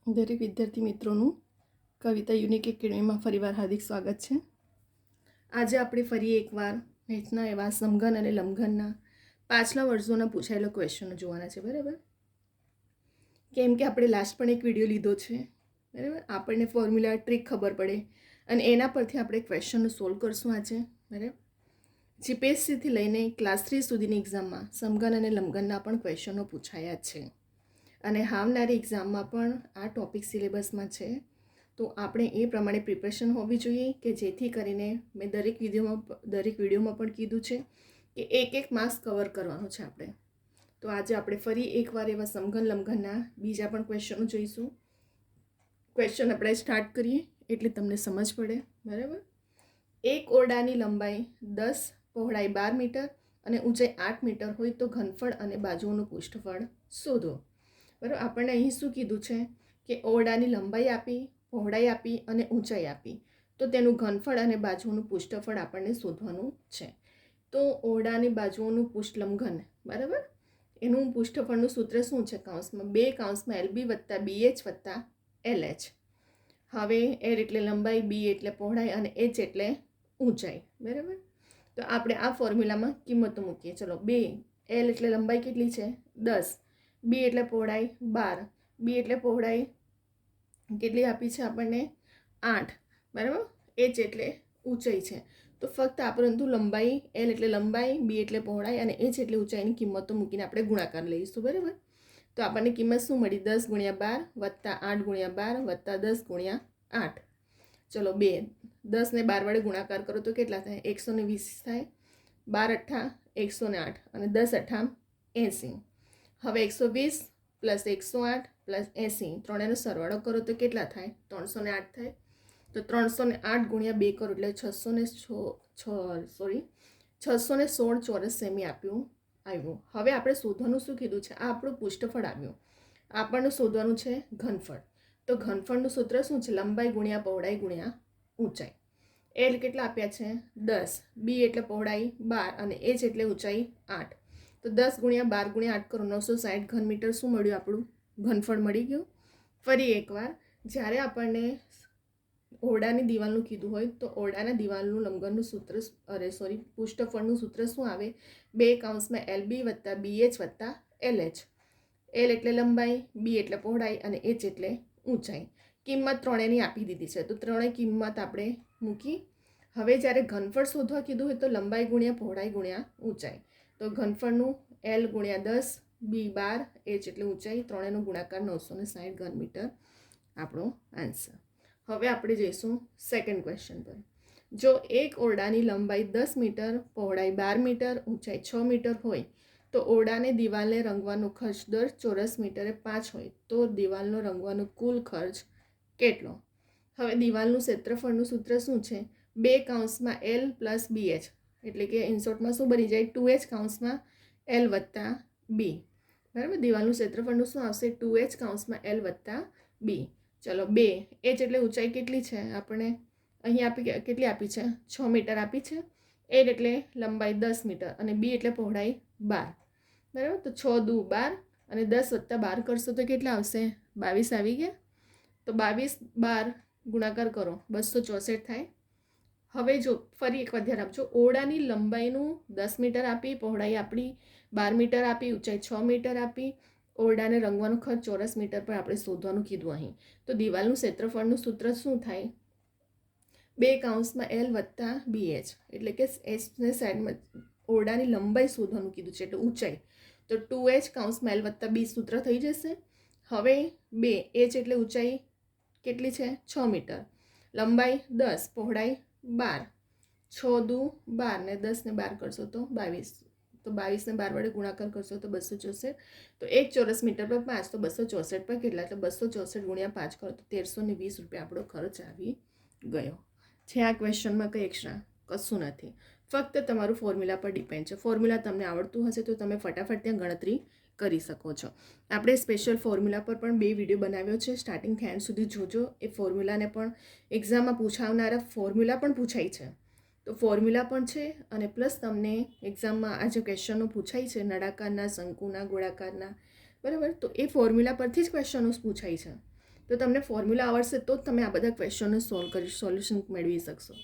દરેક વિદ્યાર્થી મિત્રોનું કવિતા યુનિક એકેડમીમાં ફરીવાર હાર્દિક સ્વાગત છે. આજે આપણે ફરી એકવાર મેથ્સના એવા સમઘન અને લંબઘનના પાછલા વર્ષોના પૂછાયેલા ક્વેશ્ચનો જોવાના છે. બરાબર, કેમ કે આપણે લાસ્ટ પણ એક વિડીયો લીધો છે. બરાબર, આપણને ફોર્મ્યુલા ટ્રીક ખબર પડે અને એના પરથી આપણે ક્વેશ્ચનનો સોલ્વ કરશું આજે. બરાબર, જીપીએસસીથી લઈને ક્લાસ 3 સુધીની એક્ઝામમાં સમઘન અને લંબઘનના પણ ક્વેશ્ચનો પૂછાયા છે અને આવનારી એક્ઝામમાં પણ આ ટોપિક સિલેબસમાં છે. તો આપણે એ પ્રમાણે પ્રિપરેશન હોવી જોઈએ કે જેથી કરીને મેં દરેક વિડીયોમાં પણ કીધું છે કે એક માર્ક્સ કવર કરવાનો છે આપણે. તો આજે આપણે ફરી એકવાર એવા સમઘન લંબઘનના બીજા પણ ક્વેશ્ચનો જોઈશું. ક્વેશ્ચન આપણે સ્ટાર્ટ કરીએ એટલે તમને સમજ પડે. બરાબર, એક ઓરડાની લંબાઈ 10, પહોળાઈ 12 મીટર અને ઊંચાઈ 8 મીટર હોય તો ઘનફળ અને બાજુઓનું પૃષ્ઠફળ શોધો. બરાબર, આપણને અહીં શું કીધું છે કે ઓરડાની લંબાઈ આપી, પહોળાઈ આપી અને ઊંચાઈ આપી, તો તેનું ઘનફળ અને બાજુઓનું પૃષ્ઠફળ આપણને શોધવાનું છે. તો ઓરડાની બાજુઓનું લંબઘન, બરાબર, એનું પૃષ્ઠફળનું સૂત્ર શું છે? કૌંસમાં 2 LB વત્તા BH વત્તા LH. હવે L એટલે લંબાઈ, B એટલે પહોળાઈ અને H એટલે ઊંચાઈ. બરાબર, તો આપણે આ ફોર્મ્યુલામાં કિંમતો મૂકીએ. ચલો, 2 L એટલે લંબાઈ કેટલી છે? 10. B એટલે પહોળાઈ 12. B એટલે પહોળાઈ કેટલી આપી છે આપણને? 8. બરાબર, H એટલે ઊંચાઈ છે. તો ફક્ત પરંતુ લંબાઈ, L એટલે લંબાઈ, B એટલે પહોળાઈ અને H એટલે ઊંચાઈની કિંમતો મૂકીને આપણે ગુણાકાર લઈશું. બરાબર, તો આપણને કિંમત શું મળી? 10 ગુણ્યા 12 વત્તા 8 ગુણ્યા 12 વત્તા 10 ગુણ્યા 8. ચલો, 2 10 ને 12 વડે ગુણાકાર કરો તો કેટલા થાય? 120 થાય. 12 અઠ્ઠા 108 અને 10 અઠ્ઠા 80. હવે 120 પ્લસ 108 પ્લસ 80 ત્રણેયનો સરવાળો કરો તો કેટલા થાય? 308 થાય. તો 308 ગુણ્યા 2 કરો એટલે 616 ચોરસ સેમી આવ્યું. હવે આપણે શોધવાનું શું કીધું છે? આ આપણું પૃષ્ઠફળ આવ્યું. આપણને શોધવાનું છે ઘનફળ. તો ઘનફળનું સૂત્ર શું છે? લંબાઈ ગુણ્યા પહોળાઈ ગુણ્યા ઊંચાઈ. L કેટલા આપ્યા છે? 10. B એટલે પહોળાઈ 12 અને H એટલે ઊંચાઈ 8. તો 10 ગુણ્યા 12 ગુણ્યા 8 કરો 960 ઘન મીટર શું મળ્યું? આપણું ઘનફળ મળી ગયું. ફરી એકવાર, જ્યારે આપણને ઓરડાની દિવાલનું કીધું હોય તો ઓરડાના દિવાલનું લંબઘનનું સૂત્ર પૃષ્ઠફળનું સૂત્ર શું આવે? 2 LB વત્તા BH વત્તા LH. L એટલે લંબાઈ, B એટલે પહોળાઈ અને H એટલે ઊંચાઈ. કિંમત ત્રણેયની આપી દીધી છે, તો ત્રણેય કિંમત આપણે મૂકી. હવે જ્યારે ઘનફળ શોધવા કીધું હોય તો લંબાઈ ગુણ્યા પહોળાઈ ગુણ્યા ઊંચાઈ. તો ઘનફળનું L ગુણ્યા 10, B 12, H એટલે ઊંચાઈ, ત્રણેયનો ગુણાકાર 960 ઘન મીટર આપણો આન્સર. હવે આપણે જઈશું સેકન્ડ ક્વેશ્ચન પર. જો એક ઓરડાની લંબાઈ 10 મીટર, પહોળાઈ 12 મીટર, ઊંચાઈ 6 મીટર હોય તો ઓરડાને દિવાલને રંગવાનો ખર્ચ દર ચોરસ મીટરે 5 હોય તો દિવાલનો રંગવાનો કુલ ખર્ચ કેટલો? હવે દિવાલનું ક્ષેત્રફળનું સૂત્ર શું છે? 2 L પ્લસ BH એટલે કે ઇનશોર્ટમાં શું બની જાય? 2H L વત્તા B. બરાબર, દિવાલનું ક્ષેત્રફળનું શું આવશે? 2H L વત્તા B. ચલો, 2 H એટલે ઊંચાઈ કેટલી છે? આપણે અહીં કેટલી આપી છે? 6 મીટર આપી છે. L એટલે લંબાઈ 10 મીટર અને B એટલે પહોળાઈ 12. બરાબર, તો 6 દુ 12 અને 10 વત્તા 12 કરશો તો કેટલા આવશે? 22 આવી ગયા. તો 22 12 ગુણાકાર કરો 264 થાય. હવે જો ફરી એકવાર ધ્યાન આપજો, ઓરડાની લંબાઈનું 10 મીટર આપી, પહોળાઈ આપણી 12 મીટર આપી, ઊંચાઈ 6 મીટર આપી, ઓરડાને રંગવાનો ખર્ચ ચોરસ મીટર પર આપણે શોધવાનું કીધું અહીં. તો દિવાલનું ક્ષેત્રફળનું સૂત્ર શું થાય? 2 L વત્તા BH એટલે કે Hને સાઈડમાં ઓરડાની લંબાઈ શોધવાનું કીધું છે એટલે ઊંચાઈ. તો 2H L વત્તા B સૂત્ર થઈ જશે. હવે 2 H એટલે ઊંચાઈ કેટલી છે? 6 મીટર, લંબાઈ 10, પહોળાઈ 12, 6 દુ 12 ને 10 ને 12 કરશો તો 22. તો 22 ને 12 વડે ગુણાકાર કરશો તો 264. તો 1 ચોરસ મીટર પર 5 તો 264 પર કેટલા? એટલે 264 ગુણ્યા 5 કરો તો 1320 રૂપિયા આપણો ખર્ચ આવી ગયો છે. આ ક્વેશ્ચનમાં કંઈ એક્સ્ટ્રા કશું નથી, ફક્ત તમારું ફોર્મ્યુલા પર ડિપેન્ડ છે. ફોર્મ્યુલા તમને આવડતું હશે તો તમે ફટાફટ ત્યાં ગણતરી કરી શકો છો. આપણે સ્પેશિયલ ફોર્મ્યુલા પર પણ 2 વિડીયો બનાવ્યો છે, સ્ટાર્ટિંગથી એન્ડ સુધી જોજો. એ ફોર્મ્યુલાને પણ એક્ઝામમાં પૂછાવનારા ફોર્મ્યુલા પણ પૂછાય છે, તો ફોર્મ્યુલા પણ છે અને પ્લસ તમને એક્ઝામમાં આ જે ક્વેશ્ચનો પૂછાય છે નળાકારના, શંકુના, ગોળાકારના, બરાબર, તો એ ફોર્મ્યુલા પરથી જ ક્વેશ્ચનો પૂછાય છે. તો તમને ફોર્મ્યુલા આવડશે તો જ તમે આ બધા ક્વેશ્ચનને સોલ્યુશન મેળવી શકશો.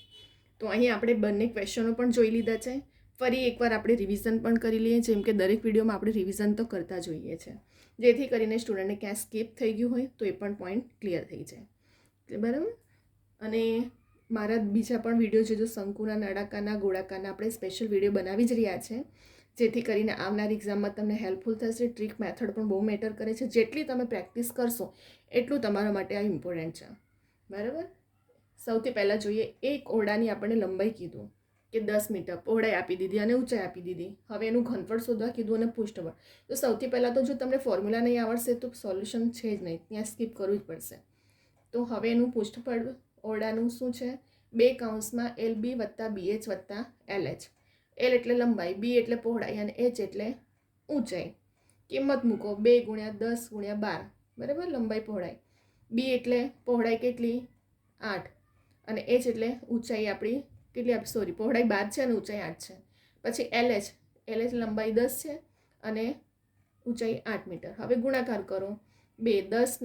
તો અહીં આપણે બંને ક્વેશ્ચનો પણ જોઈ લીધા છે. ફરી એકવાર આપણે રિવિઝન પણ કરી લઈએ, જેમ કે દરેક વિડીયોમાં આપણે રિવિઝન તો કરતા જોઈએ છે, જેથી કરીને સ્ટુડન્ટને ક્યાં સ્કીપ થઈ ગયું હોય તો એ પણ પોઈન્ટ ક્લિયર થઈ જાય. બરાબર. અને મારા બીજા પણ વિડીયો છે, જો શંકુના, નળાકારના, ગોળાકારના આપણે સ્પેશિયલ વિડીયો બનાવી જ રહ્યા છે, જેથી કરીને આવનારી એક્ઝામમાં તમને હેલ્પફુલ થશે. ટ્રીક મેથડ પણ બહુ મેટર કરે છે. જેટલી તમે પ્રેક્ટિસ કરશો એટલું તમારા માટે આ ઇમ્પોર્ટન્ટ છે. બરાબર. સૌથી પહેલાં જોઈએ, એક ઓરડાની આપણને લંબાઈ કીધું કે 10 મીટર, પહોળાઈ આપી દીધી અને ઊંચાઈ આપી દીધી. હવે એનું ઘનફળ શોધવા કીધું અને પૃષ્ઠફળ. તો સૌથી પહેલાં તો જો તમને ફોર્મ્યુલા નહીં આવડશે તો સોલ્યુશન છે જ નહીં, ત્યાં સ્કીપ કરવું જ પડશે. તો હવે એનું પૃષ્ઠફળ ઓરડાનું શું છે? 2 કૌંસમાં LB વત્તા BH વત્તા LH. L એટલે લંબાઈ, B એટલે પહોળાઈ અને H એટલે ઊંચાઈ. કિંમત મૂકો 2 × 10 × 12. બરાબર. લંબાઈ પહોળાઈ. B એટલે પહોળાઈ કેટલી? 8 અને H એટલે ઊંચાઈ આપણી કેટલી આપી? સોરી, પહોળાઈ 12 છે અને ઊંચાઈ 8 છે. પછી LH લંબાઈ 10 છે અને ઊંચાઈ 8 મીટર. હવે ગુણાકાર કરો. 2 10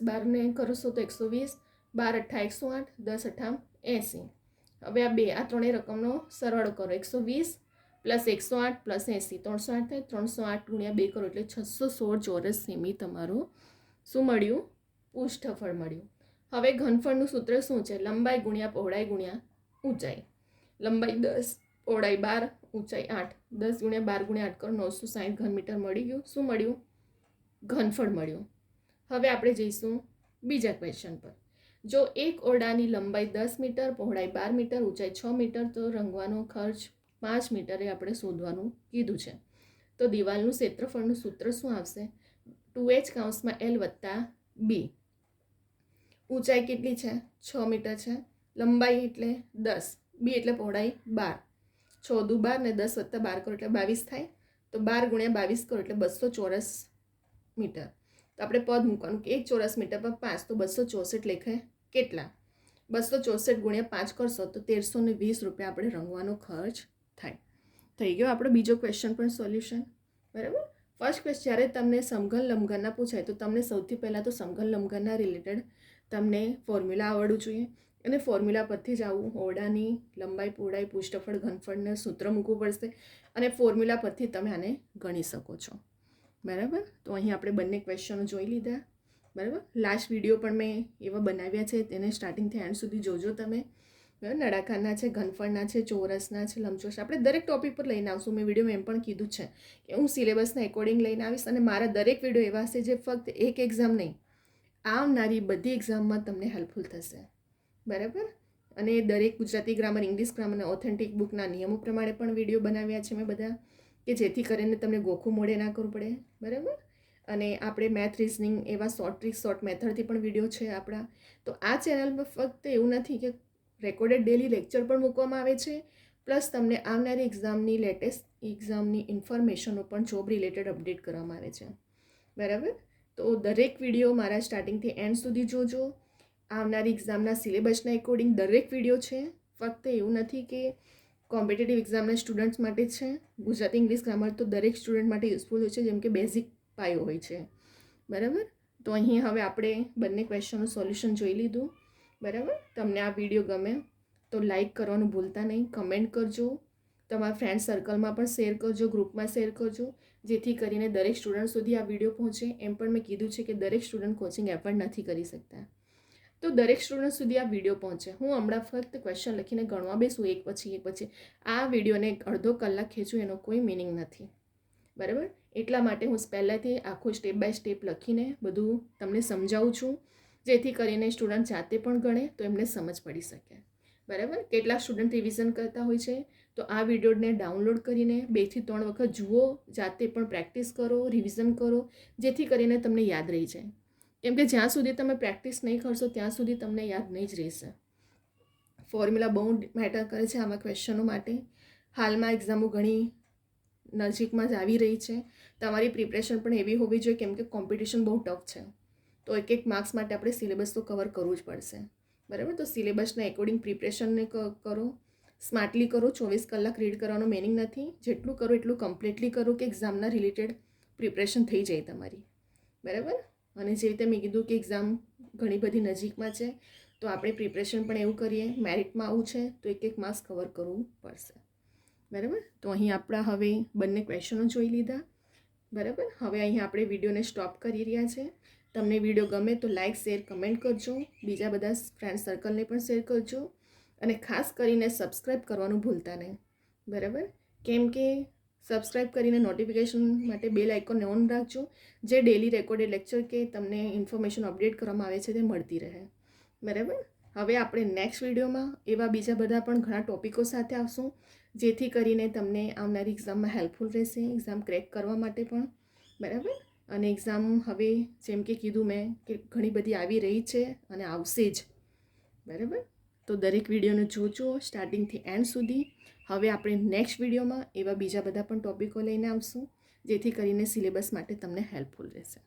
12ને કરશો તો 120, 12 × 8 108, 10 × 80. હવે આ ત્રણેય રકમનો સરવાળો કરો. 120 + 108 + 80, 308 થાય. 308 × 2 કરો એટલે 616 ચોરસ સેમી તમારું શું મળ્યું? પૃષ્ઠફળ મળ્યું. હવે ઘનફળનું સૂત્ર શું છે? લંબાઈ × પહોળાઈ × ઊંચાઈ. લંબાઈ 10, પહોળાઈ 12, ઊંચાઈ 8. 10 × 12 × 8 કરો, 960 ઘન મીટર મળી ગયું. શું મળ્યું? ઘનફળ મળ્યું. હવે આપણે જઈશું બીજા ક્વેશ્ચન પર. જો એક ઓરડાની લંબાઈ 10 મીટર, પહોળાઈ 12 મીટર, ઊંચાઈ 6 મીટર, તો રંગવાનો ખર્ચ 5 મીટરે આપણે શોધવાનું કીધું છે. તો દિવાલનું ક્ષેત્રફળનું સૂત્ર શું આવશે? 2H કૌંસમાં L વત્તા B. ઊંચાઈ કેટલી છે? 6 મીટર છે. લંબાઈ એટલે 10, B એટલે પહોળાઈ 12. 6 દુ 12 ને 10 વત્તા 12 કરો એટલે 22 થાય. તો 12 × 22 કરો એટલે 200 ચોરસ મીટર. તો આપણે પદ મૂકવાનું કે 1 ચોરસ મીટર પર 5, તો 264 લેખે કેટલા? 264 × 5 કરશો તો 1320 રૂપિયા આપણે રંગવાનો ખર્ચ થાય. થઈ ગયો આપણો બીજો ક્વેશ્ચન પણ સોલ્યુશન. બરાબર. ફર્સ્ટ ક્વેશ્ચન જ્યારે તમને સમઘન લંબઘનના પૂછાય તો તમને સૌથી પહેલાં તો સમઘન લંબઘનના રિલેટેડ તમને ફોર્મ્યુલા આવડવું જોઈએ અને ફોર્મ્યુલા પરથી જ આવું ઓરડાની લંબાઈ, પહોળાઈ, પૃષ્ઠફળ, ઘનફળને સૂત્ર મૂકવું પડશે અને ફોર્મ્યુલા પરથી તમે આને ગણી શકો છો. બરાબર. તો અહીં આપણે બંને ક્વેશ્ચનો જોઈ લીધા. બરાબર. લાસ્ટ વિડીયો પણ મેં એવા બનાવ્યા છે, તેને સ્ટાર્ટિંગથી એન્ડ સુધી જોજો તમે. બરાબર. નળાકારના છે, ઘનફળના છે, ચોરસના છે, લંબચોરસ, આપણે દરેક ટોપિક પર લઈને આવશું. મેં વિડીયોમાં એમ પણ કીધું છે કે હું સિલેબસના એકોર્ડિંગ લઈને આવીશ અને મારા દરેક વિડીયો એવા હશે જે ફક્ત એક એક્ઝામ નહીં, આવનારી બધી એક્ઝામમાં તમને હેલ્પફુલ થશે. બરાબર. અને દરેક ગુજરાતી ગ્રામર, ઇંગ્લિશ ગ્રામર અને ઓથેન્ટિક બુકના નિયમો પ્રમાણે પણ વિડીયો બનાવ્યા છે મેં બધા, કે જેથી કરીને તમને ગોખું મોડે ના કરવું પડે. બરાબર. અને આપણે મેથ, રિઝનિંગ એવા શોર્ટ ટ્રિક, શોર્ટ મેથડથી પણ વિડીયો છે આપણા. તો આ ચેનલ પર ફક્ત એવું નથી કે રેકોર્ડેડ ડેલી લેક્ચર પણ મૂકવામાં આવે છે, પ્લસ તમને આવનારી એક્ઝામની લેટેસ્ટ એક્ઝામની ઇન્ફોર્મેશનો પણ જોબ રિલેટેડ અપડેટ કરવામાં આવે છે. બરાબર. તો દરેક વિડીયો મારા સ્ટાર્ટિંગથી એન્ડ સુધી જોજો. આવનારી એક્ઝામના સિલેબસના એકોર્ડિંગ દરેક વિડીયો છે. ફક્ત એવું નથી કે કોમ્પિટિટિવ એક્ઝામના સ્ટુડન્ટ્સ માટે છે. ગુજરાતી, ઇંગ્લિશ ગ્રામર તો દરેક સ્ટુડન્ટ માટે યુઝફુલ હોય છે, જેમ કે બેઝિક પાયો હોય છે. બરાબર. તો અહીં હવે આપણે બંને ક્વેશ્ચનનું સોલ્યુશન જોઈ લીધું. બરાબર. તમને આ વિડીયો ગમે તો લાઈક કરવાનું ભૂલતા નહીં, કમેન્ટ કરજો, તમારા ફ્રેન્ડ સર્કલમાં પણ શેર કરજો, ગ્રુપમાં શેર કરજો, જેથી કરીને દરેક સ્ટુડન્ટ સુધી આ વિડીયો પહોંચે. એમ પણ મેં કીધું છે કે દરેક સ્ટુડન્ટ કોચિંગ એફર્ટ નથી કરી શકતા, તો દરેક સ્ટુડન્ટ સુધી આ વિડીયો પહોંચે. હું હમણાં ફક્ત ક્વેશ્ચન લખીને ગણવા બેસું એક પછી આ વિડીયોને અડધો કલાક ખેંચું એનો કોઈ મિનિંગ નથી. બરાબર. એટલા માટે હું પહેલાંથી આખું સ્ટેપ બાય સ્ટેપ લખીને બધું તમને સમજાવું છું, જેથી કરીને સ્ટુડન્ટ જાતે પણ ગણે તો એમને સમજ પડી શકે. બરાબર. કેટલાક સ્ટુડન્ટ રિવિઝન કરતા હોય છે, તો આ વિડીયોને ડાઉનલોડ કરીને 2 થી 3 વખત જુઓ, જાતે પણ પ્રેક્ટિસ કરો, રિવિઝન કરો, જેથી કરીને તમને યાદ રહી જાય. કેમ કે જ્યાં સુધી તમે પ્રેક્ટિસ નહીં કરશો ત્યાં સુધી તમને યાદ નહીં જ રહેશે. ફોર્મ્યુલા બહુ મેટર કરે છે આમાં ક્વેશ્ચનો માટે. હાલમાં એક્ઝામો ઘણી નજીકમાં જ આવી રહી છે. તમારી પ્રિપરેશન પણ એવી હોવી જોઈએ, કેમ કે કોમ્પિટિશન બહુ ટફ છે. તો એક માર્ક્સ માટે આપણે સિલેબસ તો કવર કરવું જ પડશે. બરાબર. તો સિલેબસના એકોર્ડિંગ પ્રિપરેશનને કરો, સ્માર્ટલી કરો. 24 કલાક રીડ કરવાનો મિનિંગ નથી. જેટલું કરો એટલું કમ્પ્લીટલી કરો કે એક્ઝામના રિલેટેડ પ્રિપરેશન થઈ જાય તમારી. બરાબર. અને જે રીતે મેં કીધું કે એક્ઝામ ઘણી બધી નજીકમાં છે, તો આપણે પ્રિપરેશન પણ એવું કરીએ. મેરિટમાં આવું છે તો એક માર્ક્સ કવર કરવું પડશે. બરાબર, તો અહીં આપણા હવે બંને ક્વેશ્ચનો જોઈ લીધા. બરાબર, હવે અહીં આપણે વિડીયોને સ્ટોપ કરી રહ્યા છે. તમને વિડીયો ગમે તો લાઇક, શેર, કમેન્ટ કરજો. બીજા બધા ફ્રેન્ડ સર્કલને પણ શેર કરજો. અને ખાસ કરીને સબસ્ક્રાઈબ કરવાનું ભૂલતા નહીં. બરાબર, કેમ કે સબસ્ક્રાઈબ કરીને નોટિફિકેશન માટે બેલ આઇકોનને ઓન રાખજો, જે ડેલી રેકોર્ડેડ લેક્ચર કે તમને ઇન્ફોર્મેશન અપડેટ કરવામાં આવે છે તે મળતી રહે. બરાબર, હવે આપણે નેક્સ્ટ વિડીયોમાં એવા બીજા બધા પણ ઘણા ટોપિકો સાથે આવશું, જેથી કરીને તમને આવનારી એક્ઝામમાં હેલ્પફુલ રહેશે, એક્ઝામ ક્રેક કરવા માટે પણ. બરાબર, અને એક્ઝામ હવે જેમ કે કીધું મેં કે ઘણી બધી આવી રહી છે અને આવશે જ. બરાબર, તો દરેક વિડીયોને જોજો સ્ટાર્ટિંગથી એન્ડ સુધી. હવે આપણે નેક્સ્ટ વિડીયોમાં એવા બીજા બધા પણ ટોપિકો લઈને આવશું, જેથી કરીને સિલેબસ માટે તમને હેલ્પફુલ રહેશે.